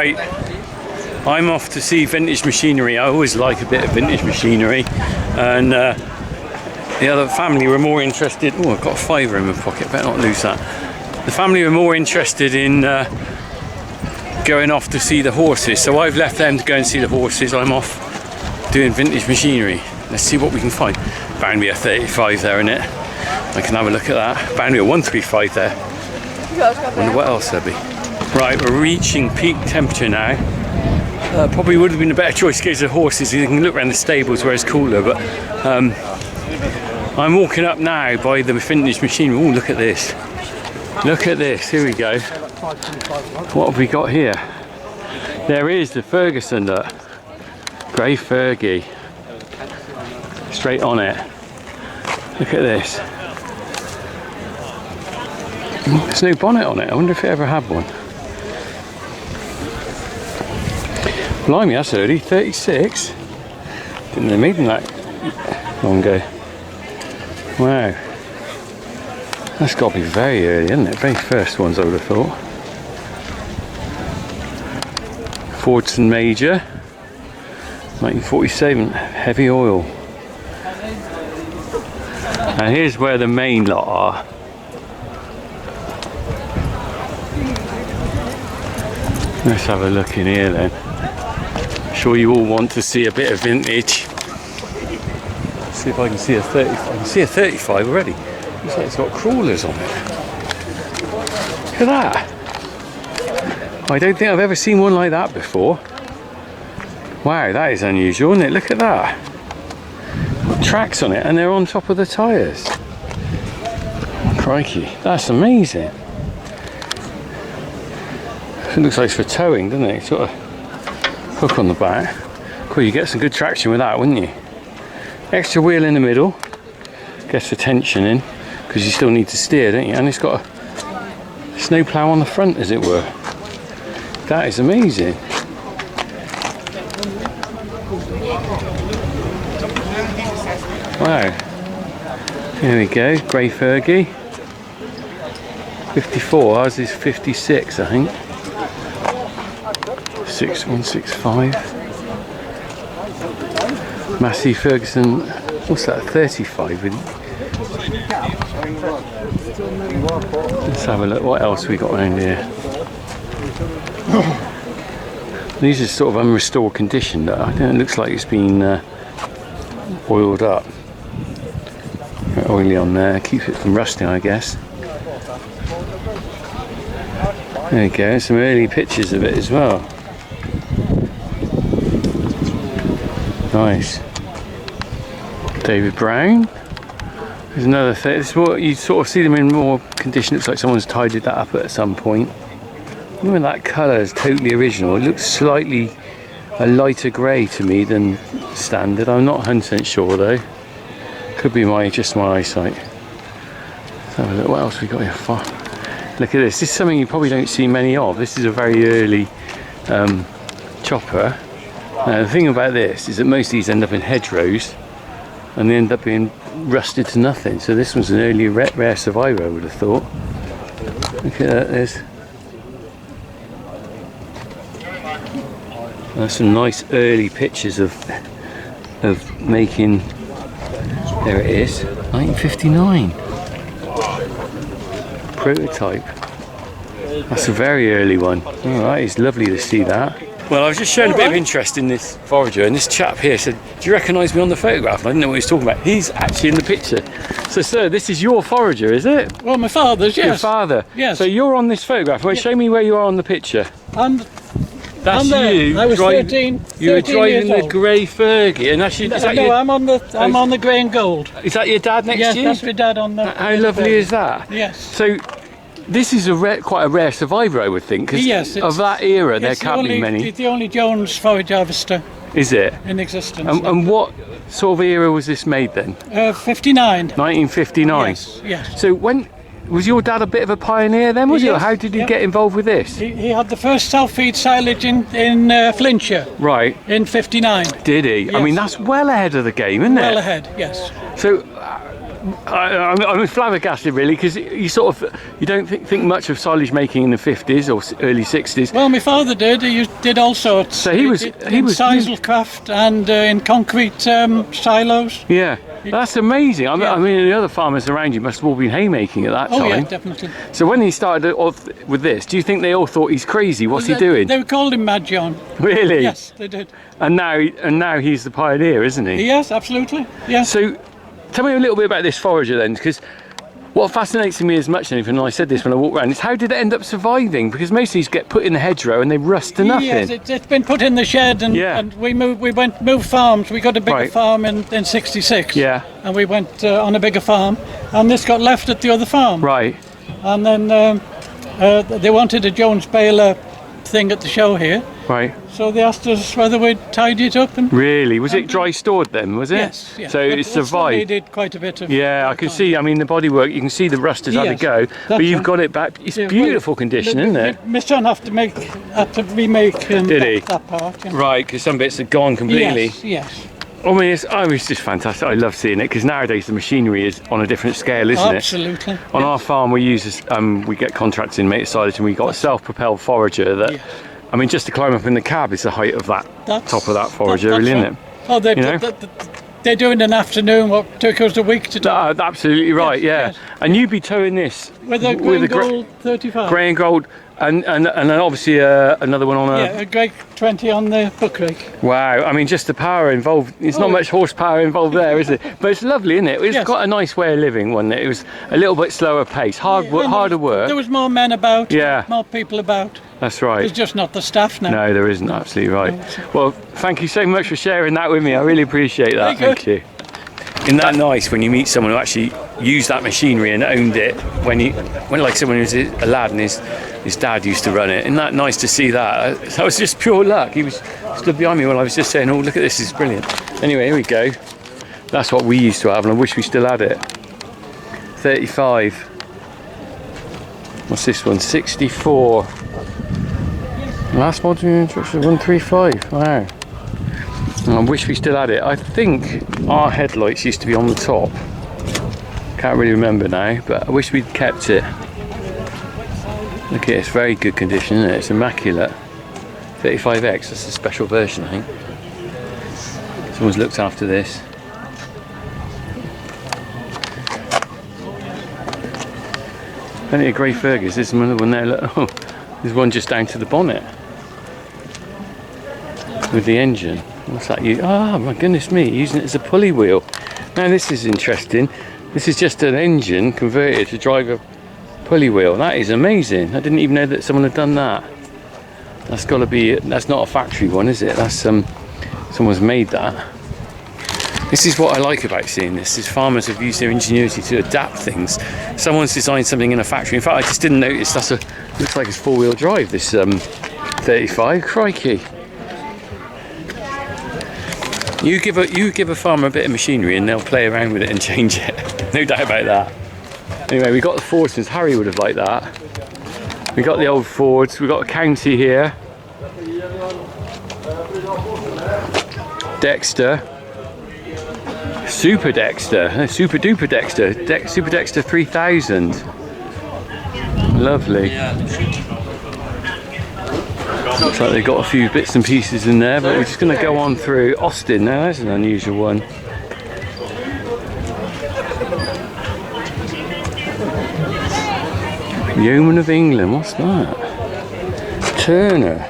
Right, I'm off to see vintage machinery. I always like a bit of vintage machinery, and the other family were more interested. Oh, I've got a fiver in my pocket, better not lose that. The family were more interested in going off to see the horses, so I've left them to go and see the horses. I'm off doing vintage machinery. Let's see what we can find. Bound to be a 35 there, isn't it? I can have a look at that. Bound to be a 135 there. Wonder what else there'll be. Right, we're reaching peak temperature now. Probably would have been a better choice to go to the horses. You can look around the stables where it's cooler, but I'm walking up now by the vintage machinery. Oh, look at this. Look at this. Here we go. What have we got here? There is the Ferguson, look. Grey Fergie. Straight on it. Look at this. There's no bonnet on it. I wonder if it ever had one. Blimey, that's early. 36. Didn't they made them that long ago? Wow. That's got to be very early, isn't it? Very first ones, I would have thought. Fordson Major. 1947. Heavy oil. And here's where the main lot are. Let's have a look in here then. I'm sure you all want to see a bit of vintage. Let's see if I can see a 35. I can see a 35 already. Looks like it's got crawlers on it. Look at that. I don't think I've ever seen one like that before. Wow, that is unusual, isn't it? Look at that. Got tracks on it and they're on top of the tyres. Crikey, that's amazing. It looks like it's for towing, doesn't it? Sort of hook on the back. Cool, you get some good traction with that, wouldn't you? Extra wheel in the middle. Gets the tension in, because you still need to steer, don't you? And it's got a snow plough on the front, as it were. That is amazing. Wow. There we go, Grey Fergie. 54, ours is 56, I think. 6165. Massey Ferguson, what's that, 35? Let's have a look, what else we got around here? These are sort of unrestored condition. I don't know, it looks like it's been oiled up. Oily on there, keeps it from rusting, I guess. There we go, some early pictures of it as well. Nice. David Brown. There's another thing. This is what you sort of see them in more condition. Looks like someone's tidied that up at some point. Even that colour is totally original. It looks slightly a lighter grey to me than standard. I'm not 100% sure though. Could be just my eyesight. Let's have a look. What else we got here? Look at this. This is something you probably don't see many of. This is a very early chopper. Now the thing about this is that most of these end up in hedgerows and they end up being rusted to nothing. So this was an early rare survivor, I would have thought. Look at that. There's some nice early pictures of making. There it is, 1959. Prototype. That's a very early one. Alright, it's lovely to see that. Well, I was just showing a bit of interest in this forager, and this chap here said, do you recognise me on the photograph? And I didn't know what he was talking about. He's actually in the picture. So, sir, this is your forager, is it? Well, my father's, yes. Your father? Yes. So you're on this photograph. Well, show me where you are on the picture. That's you. I was 13. You were driving the Grey Fergie, and that's you. No, I'm on the grey and gold. Is that your dad next to you? Yes, that's my dad on the. How lovely is that? Yes. So this is quite a rare survivor, I would think, because of that era there can't be many. It's the only Jones forage harvester. Is it? In existence. And what sort of era was this made then? 59. 1959. Yes. So when was your dad a bit of a pioneer then? Was he? Or how did he get involved with this? He had the first self-feed silage in Flintshire. Right. In 59. Did he? Yes. I mean, that's well ahead of the game, isn't it? Well ahead, yes. So I'm flabbergasted really, because you sort of you don't think much of silage making in the 50s or early 60s. Well, my father did. He did all sorts. So he was Sizelcraft and in concrete silos. Yeah, that's amazing. I mean, the other farmers around you must have all been haymaking at that time. Oh yeah, definitely. So when he started off with this, do you think they all thought he's crazy? What's he doing? They called him Mad John. Really? Yes, they did. And now he's the pioneer, isn't he? Yes, absolutely. Yeah. So tell me a little bit about this forager then, because what fascinates me as much as anything, and I said this when I walked around, is how did it end up surviving? Because most of these get put in the hedgerow and they rust to nothing. Yes, it's been put in the shed, and we moved farms. We got a bigger farm in '66. Yeah. And we went on a bigger farm, and this got left at the other farm. Right. And then they wanted a Jones baler thing at the show here. Right. So they asked us whether we'd tidy it up. And really? Was it dry stored then, was it? Yes. Yeah. So it survived? It needed quite a bit of... Yeah, I can see, I mean, the bodywork, you can see the rust has had to go, but you've got it back. It's beautiful condition, isn't it? My son had to remake that part. Yeah. Right, because some bits are gone completely. Yes. I mean, it's just fantastic. I love seeing it, because nowadays the machinery is on a different scale, isn't it? Absolutely. On our farm, we use this, we get contracts in mate silage, and we got a self-propelled forager that... Yes. I mean, just to climb up in the cab is the height of that top of that forager, really, isn't it? Oh, they do in an afternoon what took us a week to do. Absolutely right, yes. And you'd be towing this with a grey and gold 35. Grey and gold, and then obviously another one on a grey 20 on the book rake. Wow, I mean, just the power involved. There's not much horsepower involved there, is it? But it's lovely, isn't it? It's got a nice way of living, wasn't it? It was a little bit slower pace, harder work. There was more men about, more people about. That's right. There's just not the staff now. No, there isn't, absolutely right. Well, thank you so much for sharing that with me. I really appreciate that. Thank you. Isn't that nice when you meet someone who actually used that machinery and owned it when like someone who was a lad and his dad used to run it? Isn't that nice to see that? That was just pure luck. He was stood behind me while I was just saying, oh, look at this is brilliant. Anyway, here we go. That's what we used to have, and I wish we still had it. 35. What's this one? 64. Last model instruction 135. Wow. I wish we still had it. I think our headlights used to be on the top. Can't really remember now, but I wish we'd kept it. Look at it, it's very good condition, isn't it? It's immaculate. 35X, that's a special version, I think. Someone's looked after this. Plenty of grey Fergus. There's another one there. Look. Oh, there's one just down to the bonnet with the engine. What's that? Oh my goodness me, using it as a pulley wheel. Now this is interesting. This is just an engine converted to drive a pulley wheel. That is amazing. I didn't even know that someone had done that. That's got to be, that's not a factory one, is it? That's someone's made that. This is what I like about seeing this, is farmers have used their ingenuity to adapt things. Someone's designed something in a factory. In fact, I just didn't notice, looks like it's four-wheel drive, this 35, crikey. You give a farmer a bit of machinery and they'll play around with it and change it. No doubt about that. Anyway, we got the Fordsons. Harry would have liked that. We got the old Fords. We got a County here. Dexter. Super Dexter. Super Duper Dexter. Super Dexter 3000. Lovely. Looks like they've got a few bits and pieces in there, but we're just going to go on through Austin now. That's an unusual one. Yeoman of England, what's that? Turner.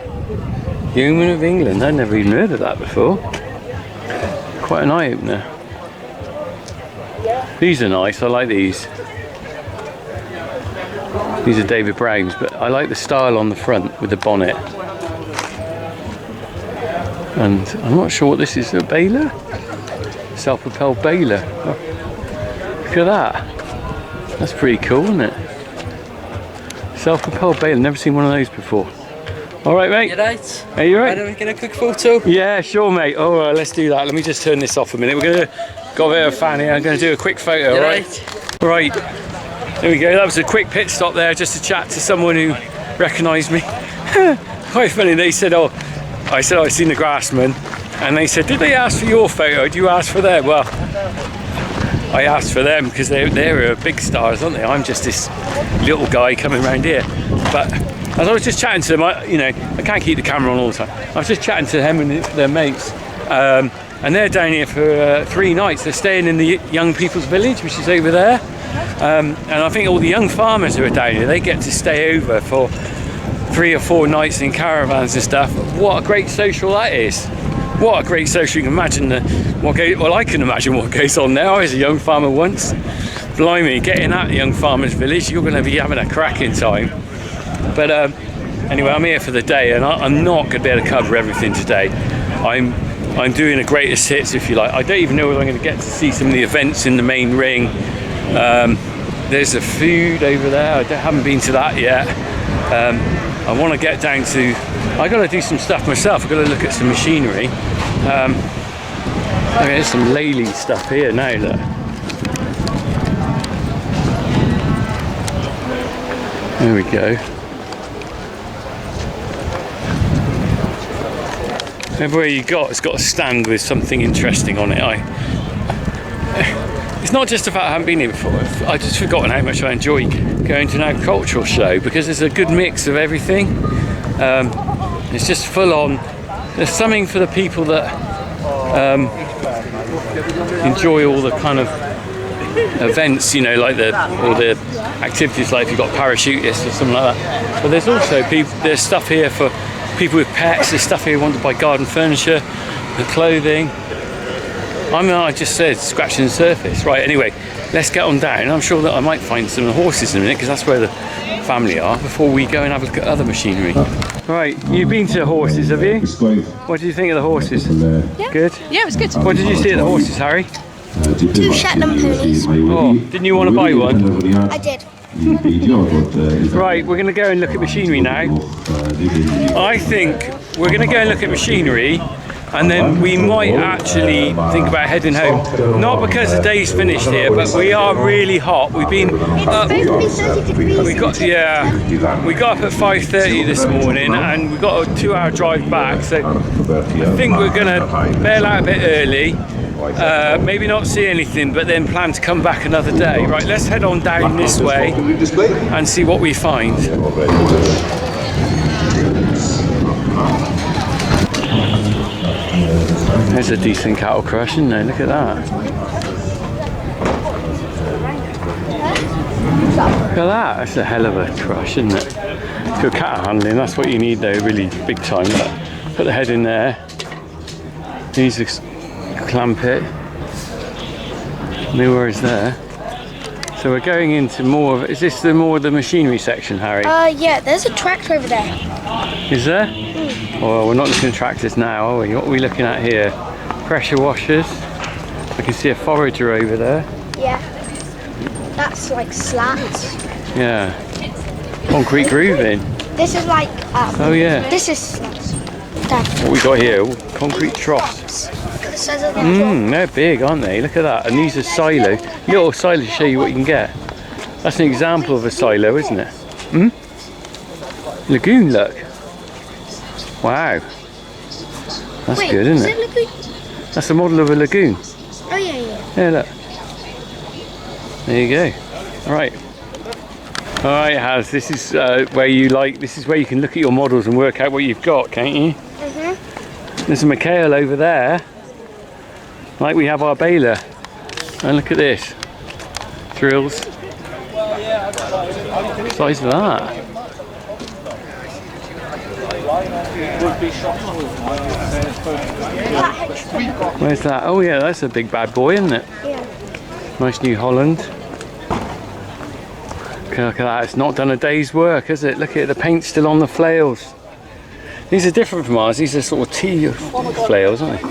Yeoman of England, I'd never even heard of that before. Quite an eye opener. These are nice, I like these. These are David Brown's, but I like the style on the front with the bonnet. And I'm not sure what this is, a baler? Self-propelled baler. Oh, look at that. That's pretty cool, isn't it? Self-propelled baler, never seen one of those before. All right, mate. You right? Are you right? Want to get a quick photo? Yeah, sure, mate. All right, let's do that. Let me just turn this off a minute. We're going to got a bit of a fan here. I'm going to do a quick photo, all right? Right. There we go. That was a quick pit stop there just to chat to someone who recognised me. Quite funny. They said, oh, I said, I've seen the Grassman. And they said, did they ask for your photo? Do you ask for theirs? Well, I asked for them because they're big stars, aren't they? I'm just this little guy coming around here. But as I was just chatting to them, I can't keep the camera on all the time. I was just chatting to them and their mates, and they're down here for 3 nights. They're staying in the young people's village, which is over there. And I think all the young farmers who are down here, they get to stay over for 3 or 4 nights in caravans and stuff. What a great social that is. What a great social. You can imagine I can imagine what goes on now. I was a young farmer once. Blimey, getting out the young farmer's village, you're going to be having a cracking time. But anyway, I'm here for the day, and I'm not going to be able to cover everything today. I'm doing a greatest hits, if you like. I don't even know whether I'm going to get to see some of the events in the main ring. There's the food over there. I haven't been to that yet. I want to get down to. I got to do some stuff myself. I've got to look at some machinery. There's some lathe stuff here now. Look. There we go. Everywhere you got, it's got a stand with something interesting on it. It's not just about I haven't been here before. I've just forgotten how much I enjoy going to an agricultural show because there's a good mix of everything. It's just full on. There's something for the people that enjoy all the kind of events, you know, like all the activities, like if you've got parachutists or something like that. But there's also there's stuff here for people with pets. There's stuff here wanted to buy garden furniture and clothing. I just said scratching the surface. Right, anyway, let's get on down. I'm sure that I might find some of the horses in a minute because that's where the family are before we go and have a look at other machinery. Right, you've been to horses, have you? What did you think of the horses? Yeah. Good? Yeah, it was good. What did you see at the horses, Harry? 2 Shetland ponies. Oh, didn't you want to buy one? I did. Right, we're going to go and look at machinery now. I think we're going to go and look at machinery, and then we might actually think about heading home. Not because the day's finished here, but we are really hot. We've been up. We got up at 5:30 this morning, and we got a 2-hour drive back. So I think we're going to bail out a bit early. Maybe not see anything, but then plan to come back another day. Right, let's head on down this way and see what we find. There's a decent cattle crush, isn't there? Look at that. Look at that. That's a hell of a crush, isn't it? For cattle handling, that's what you need though, really big time. Look, put the head in there. These clamp it. Nowhere is there. So we're going into more of. Is this more of the machinery section, Harry? Yeah. There's a tractor over there. Is there? Well, we're not looking at tractors now, are we? What are we looking at here? Pressure washers. I can see a forager over there. Yeah. That's like slats. Yeah. Concrete grooving. This is like. Oh yeah. This is slats. What we got here? Ooh, concrete troughs. They're big, aren't they? Look at that. And these are silo. Little silo to show you what you can get. That's an example of a silo, isn't it? Lagoon, look. Wow. That's good, isn't it? Lagoon? That's a model of a lagoon. Oh yeah, yeah. Yeah, look. There you go. All right. All right, Haz. This is where you This is where you can look at your models and work out what you've got, can't you? There's a McHale over there. Like we have our baler. And look at this. Drills. Size of that. Where's that? Oh yeah, that's a big bad boy, isn't it? Yeah. Nice New Holland. Look at that, it's not done a day's work, has it? Look at the paint still on the flails. These are different from ours, these are sort of tea flails, aren't they?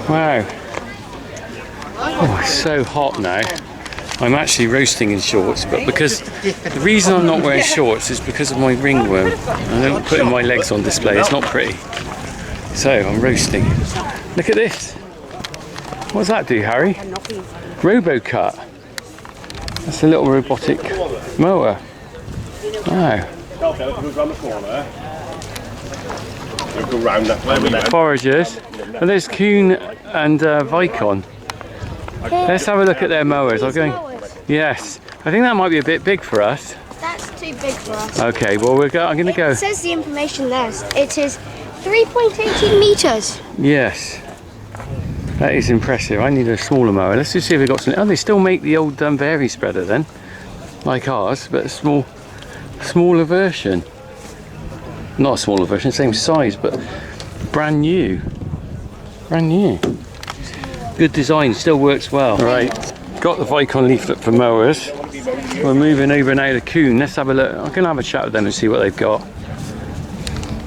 Wow. Oh, it's so hot now. I'm actually roasting in shorts, but because the reason I'm not wearing shorts is because of my ringworm. I don't put my legs on display, it's not pretty. So I'm roasting. Look at this. What does that do, Harry? RoboCut. That's a little robotic mower. Wow. Foragers. And there's Kuhn and Vicon. Let's have a look at their mowers. I'm going. Yes, I think that might be a bit big for us. That's too big for us. Okay, well I'm going to go. It says the information there. It is 3.18 meters. Yes, that is impressive. I need a smaller mower. Let's just see if we've got some. Oh, they still make the old vary spreader then, like ours, but a smaller version. Not a smaller version, same size, but brand new. Brand new. Good design, still works well. Right, got the Vicon leaflet for mowers. We're moving over now to Kuhn. Let's have a look. I'm going to have a chat with them and see what they've got.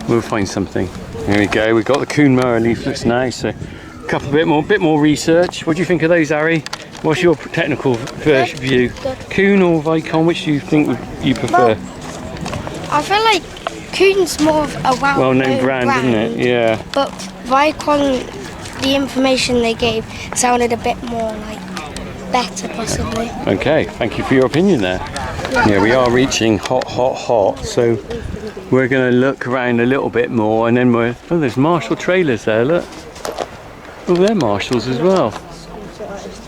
We'll find something. Here we go. We've got the Kuhn mower leaflets now. So a bit more research. What do you think of those, Harry? What's your technical view? Kuhn or Vicon? Which do you think you prefer? Well, I feel like Kuhn's more of a well-known brand, isn't it? Yeah. But Vicon, the information they gave sounded a bit more like better, possibly. Okay, thank you for your opinion there. Yeah, we are reaching hot, so we're going to look around a little bit more, and then oh, there's Marshall trailers there, look. Oh, they're Marshalls as well.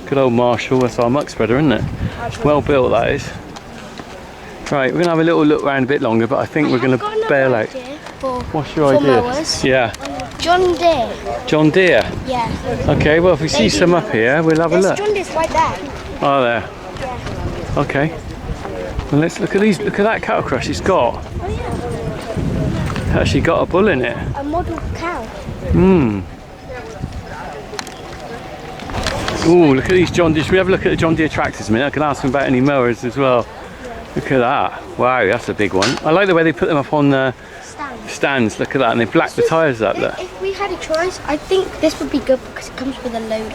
Good old Marshall, that's our muck spreader, isn't it? Well built, that is. Right, we're going to have a little look around a bit longer, but I think we're going to bail out. What's your idea? Mowers. Yeah. John Deere. John Deere? Yeah. Okay, well if we see some up here, we'll have a look. John Deere's right there. Oh, there. Yeah. Okay. Well, let's look at these. Look at that cattle crush it's got. Oh yeah. It's actually got a bull in it. A model cow. Hmm. Ooh, look at these John Deere. Should we have a look at the John Deere tractors a minute? I can ask them about any mowers as well. Look at that. Wow, that's a big one. I like the way they put them up on the stands. Look at that, and they black the tyres up there. If we had a choice, I think this would be good because it comes with a loader.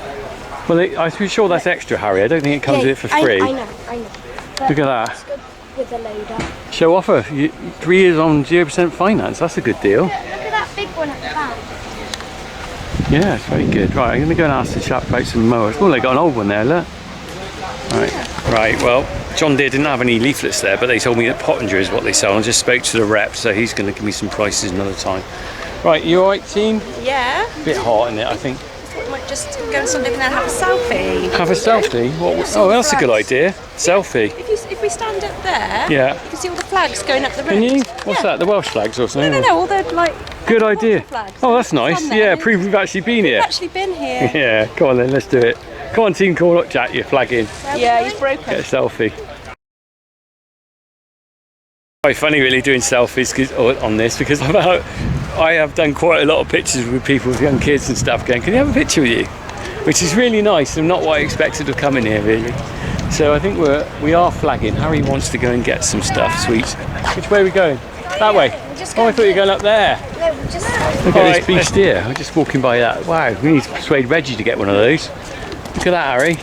Well, I'm sure that's extra, Harry. I don't think it comes with it for free. I know. But look at that. It's good with a loader. Show offer. 3 years on 0% finance. That's a good deal. Look at that big one at the back. Yeah, it's very good. Right, I'm going to go and ask the chap about some mowers. Oh, they got an old one there, look. Right, well, John Deere didn't have any leaflets there, but they told me that Pottinger is what they sell. I just spoke to the rep, so he's going to give me some prices another time. Right, you alright, team? Yeah. Bit hot in it, I think. We might just go and something and have a selfie. Have a selfie? What? Oh, that's a good idea. Selfie. If we stand up there, yeah, you can see all the flags going up the road. Can you? What's that? The Welsh flags or something? No, all the like. Good idea. Flags. Oh, that's nice. Yeah, prove we've actually been here. We've actually been here. Yeah, come on then, let's do it. Come on, team, call up Jack, you're flagging. Yeah, he's broken. Get a selfie. Quite funny really doing selfies on this because I have done quite a lot of pictures with people with young kids and stuff going, can you have a picture with you? Which is really nice and not what I expected to come in here really. So I think we are flagging. Harry wants to go and get some stuff, sweets. Which way are we going? That way? Oh, I thought you were going up there. No, we just... Look at this beast deer. I'm just walking by that. Wow, we need to persuade Reggie to get one of those. Look at that, Harry.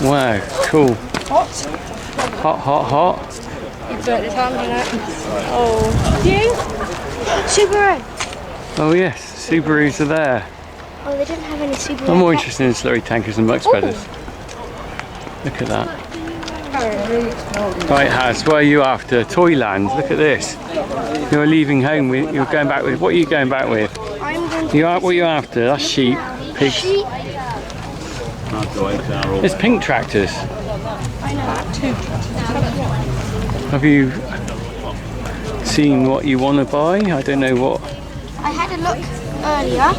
Wow, cool. Hot. You burnt his hand on it. Oh. You? Subaru. Oh yes, Subarus are there. Oh, they didn't have any Subaru. I'm more interested in slurry tankers and muck spreaders. Look at that. Right, Haz, what are you after? Toyland, look at this. You're leaving home, you're going back with, what are you going back with? I'm going to... What are you after? That's sheep, pigs. Sheep. There's pink tractors. I know. Have you seen what you want to buy? I don't know what. I had a look earlier.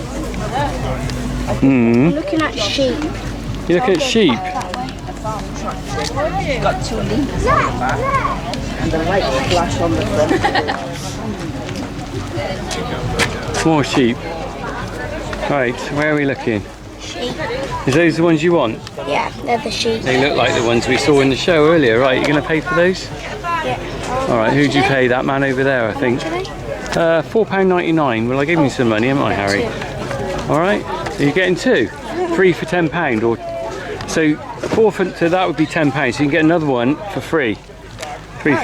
Hmm. I'm looking at sheep. You look at sheep? Got 2 litres and the white splash on the front. More sheep. Right, where are we looking? Sheep. Is those the ones you want? Yeah, they're the sheep. They look like the ones we saw in the show earlier. Right, you're going to pay for those? Yeah. Alright, who'd you pay? That man over there, I think. £4.99. Well, I gave you some money, haven't I, Harry? Alright, so you're getting 2. 3 for £10. Or so 4 for, so that would be £10. So you can get another one for free. 3.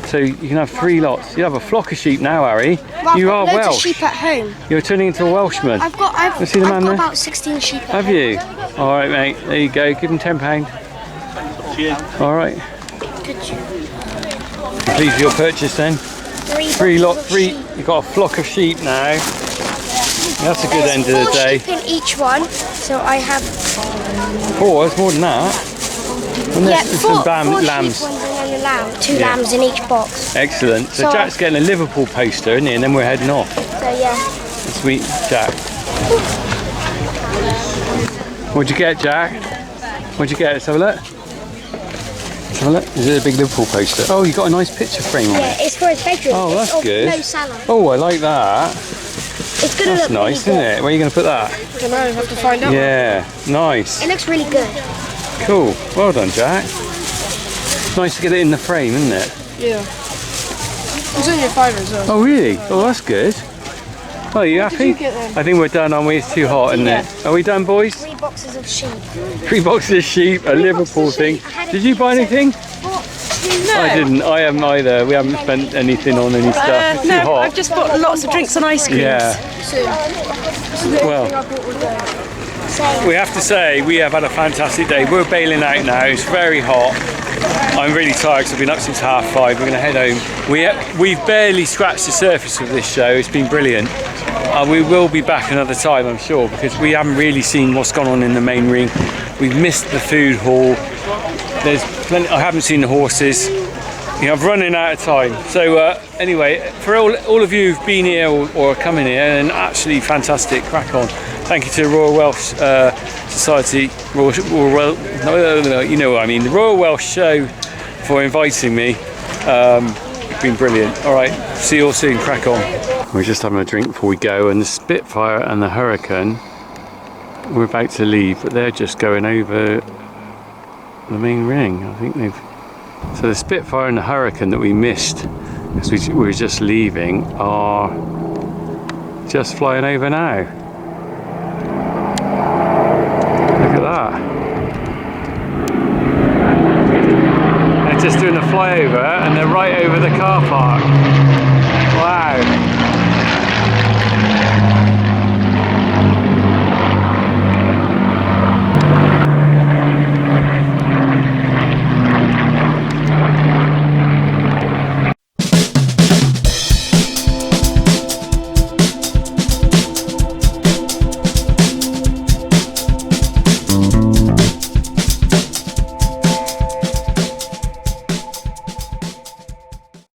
So you can have 3 lots. You have a flock of sheep now, Harry. Well, you are loads Welsh. of sheep at home. You're turning into a Welshman. I've got See the man there? about 16 sheep at home. Have you? All right, mate. There you go. Give him £10. All right. Please your purchase then. 3 You've got a flock of sheep now. That's a good end of the There's day. 4 sheep in each one, so I have 4, it's more than that. And there's some 4 lambs. sheep ones and then a lamb. 2 lambs in each box. Excellent. So So- Jack's getting a Liverpool poster, isn't he? And then we're heading off. So yeah. Sweet Jack. What'd you get, Jack? What'd you get? Let's have a look. Let's have a look. Is it a big Liverpool poster? Oh, you got a nice picture frame on Yeah, it. it's for his bedroom. Oh, It's that's of good. No Salah. Oh, I like that. It's gonna That's look nice, really isn't it? Where are you going to put that? I don't know, I have to find out. Yeah, nice. It looks really good. Cool. Well done, Jack. Nice to get it in the frame, isn't it? Yeah. It's only a fiver as well. Oh, really? Oh, that's good. Oh, you happy? you get then? I think we're done, aren't we? It's too hot, isn't it? Are we done, boys? 3 boxes of sheep. 3 boxes of sheep, a Liverpool thing. Did you buy anything? I didn't. I haven't either. We haven't spent anything on any stuff. It's too No, hot. I've just bought lots of drinks and ice creams. Yeah. Well, we have to say we have had a fantastic day. We're bailing out now. It's very hot. I'm really tired because I've been up since 5:30. We're going to head home. We've barely scratched the surface of this show. It's been brilliant. We will be back another time, I'm sure, because we haven't really seen what's gone on in the main ring. We've missed the food hall. There's plenty. I haven't seen the horses. You know, I'm running out of time. So anyway, for all of you who've been here or are coming here, and absolutely fantastic, crack on. Thank you to the Royal Welsh Society, you know what I mean, the Royal Welsh Show for inviting me. It's been brilliant. All right, see you all soon, crack on. We're just having a drink before we go, and the Spitfire and the Hurricane, we're about to leave, but they're just going over the main ring. I think they've... So the Spitfire and the Hurricane that we missed as we were just leaving are just flying over now. Look at that. They're just doing a flyover and they're right over the car park.